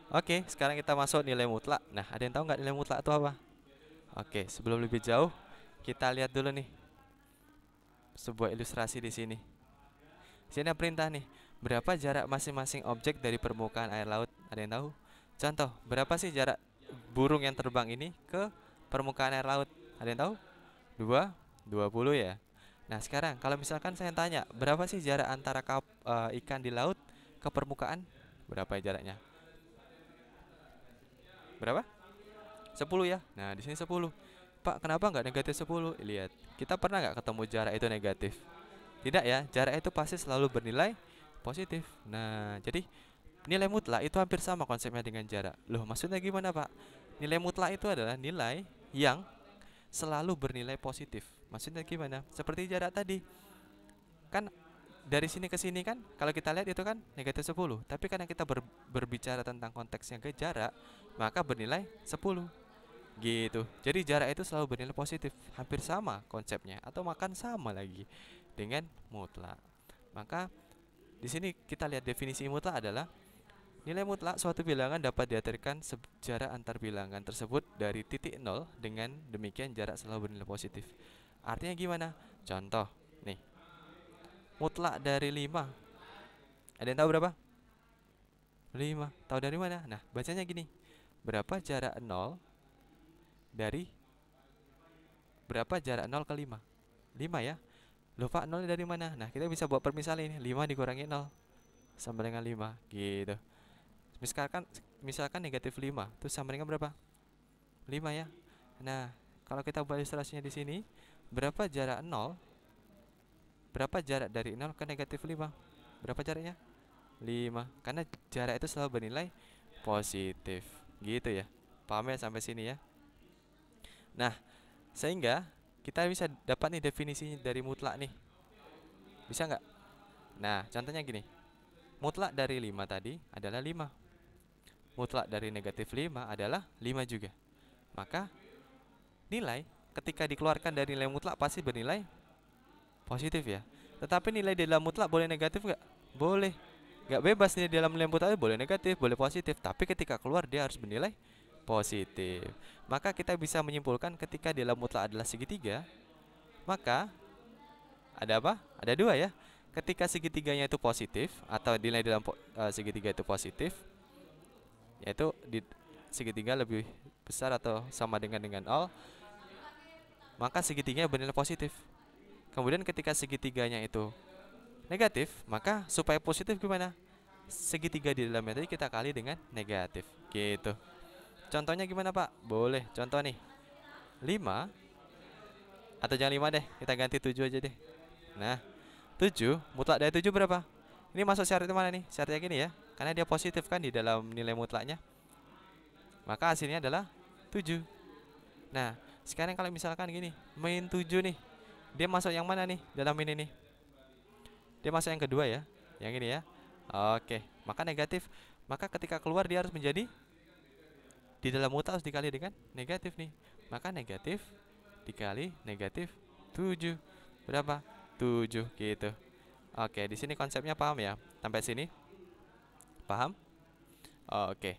Oke, sekarang kita masuk nilai mutlak. Nah, ada yang tahu nggak nilai mutlak itu apa? Oke, sebelum lebih jauh, kita lihat dulu nih sebuah ilustrasi di sini. Di sini ada perintah nih. Berapa jarak masing-masing objek dari permukaan air laut? Ada yang tahu? Contoh, berapa sih jarak burung yang terbang ini ke permukaan air laut? Ada yang tahu? 20 ya. Nah, sekarang kalau misalkan saya tanya, berapa sih jarak antara ikan di laut ke permukaan? Berapa ya jaraknya? Berapa? 10 ya. Nah, di sini 10. Pak, kenapa nggak negatif 10? Lihat, kita pernah nggak ketemu jarak itu negatif? Tidak ya, jarak itu pasti selalu bernilai positif. Nah, jadi nilai mutlak itu hampir sama konsepnya dengan jarak. Loh, maksudnya gimana, Pak? Nilai mutlak itu adalah nilai yang selalu bernilai positif. Maksudnya gimana? Seperti jarak tadi. Kan dari sini ke sini kan kalau kita lihat itu kan negatif 10. Tapi karena kita berbicara tentang konteksnya ke jarak, maka bernilai 10. Gitu. Jadi jarak itu selalu bernilai positif, hampir sama konsepnya atau makan sama lagi dengan mutlak. Maka di sini kita lihat definisi mutlak adalah nilai mutlak suatu bilangan dapat diartikan jarak antar bilangan tersebut dari titik nol, dengan demikian jarak selalu bernilai positif. Artinya gimana? Contoh, nih, mutlak dari 5. Ada yang tahu berapa? 5. Tahu dari mana? Nah, bacanya gini. Berapa jarak 0 dari berapa jarak 0 ke 5? 5 ya. Lupa 0 dari mana? Nah, kita bisa buat permisalan ini. 5 dikurangi 0 sama dengan 5 gitu. Misalkan negatif 5 itu sama dengan berapa? 5 ya. Nah, kalau kita buat ilustrasinya di sini, berapa jarak 0? Berapa jarak dari 0 ke negatif 5? Berapa jaraknya? 5. Karena jarak itu selalu bernilai positif. Gitu ya. Paham ya sampai sini ya? Nah, sehingga kita bisa dapat nih definisinya dari mutlak nih. Bisa nggak? Nah, contohnya gini. Mutlak dari 5 tadi adalah 5. Mutlak dari negatif 5 adalah 5 juga. Maka nilai ketika dikeluarkan dari nilai mutlak pasti bernilai positif ya. Tetapi nilai di dalam mutlak boleh negatif nggak? Boleh. Nggak bebas nih, dalam nilai mutlak boleh negatif, boleh positif. Tapi ketika keluar dia harus bernilai positif. Maka kita bisa menyimpulkan ketika di dalam mutlak adalah segitiga, maka ada apa? Ada dua ya. Ketika segitiganya itu positif atau nilai dalam segitiga itu positif, yaitu di segitiga lebih besar atau sama dengan 0, maka segitiganya bernilai positif. Kemudian ketika segitiganya itu negatif, maka supaya positif gimana? Segitiga di dalamnya tadi kita kali dengan negatif. Gitu. Contohnya gimana, Pak? Boleh. Contoh nih. 5, atau jangan 5 deh, kita ganti 7 aja deh. Nah, 7, mutlak dari 7 berapa? Ini masuk syarat mana nih? Syaratnya gini ya. Karena dia positif kan di dalam nilai mutlaknya. Maka hasilnya adalah 7. Nah, sekarang kalau misalkan gini, min 7 nih. Dia masuk yang mana nih dalam ini nih? Dia masuk yang kedua ya. Yang ini ya. Oke, maka negatif. Maka ketika keluar dia harus menjadi di dalam mutlak harus dikali dengan negatif nih. Maka negatif dikali negatif 7. Berapa? 7 gitu. Oke, di sini konsepnya paham ya? Sampai sini? Paham? Oke.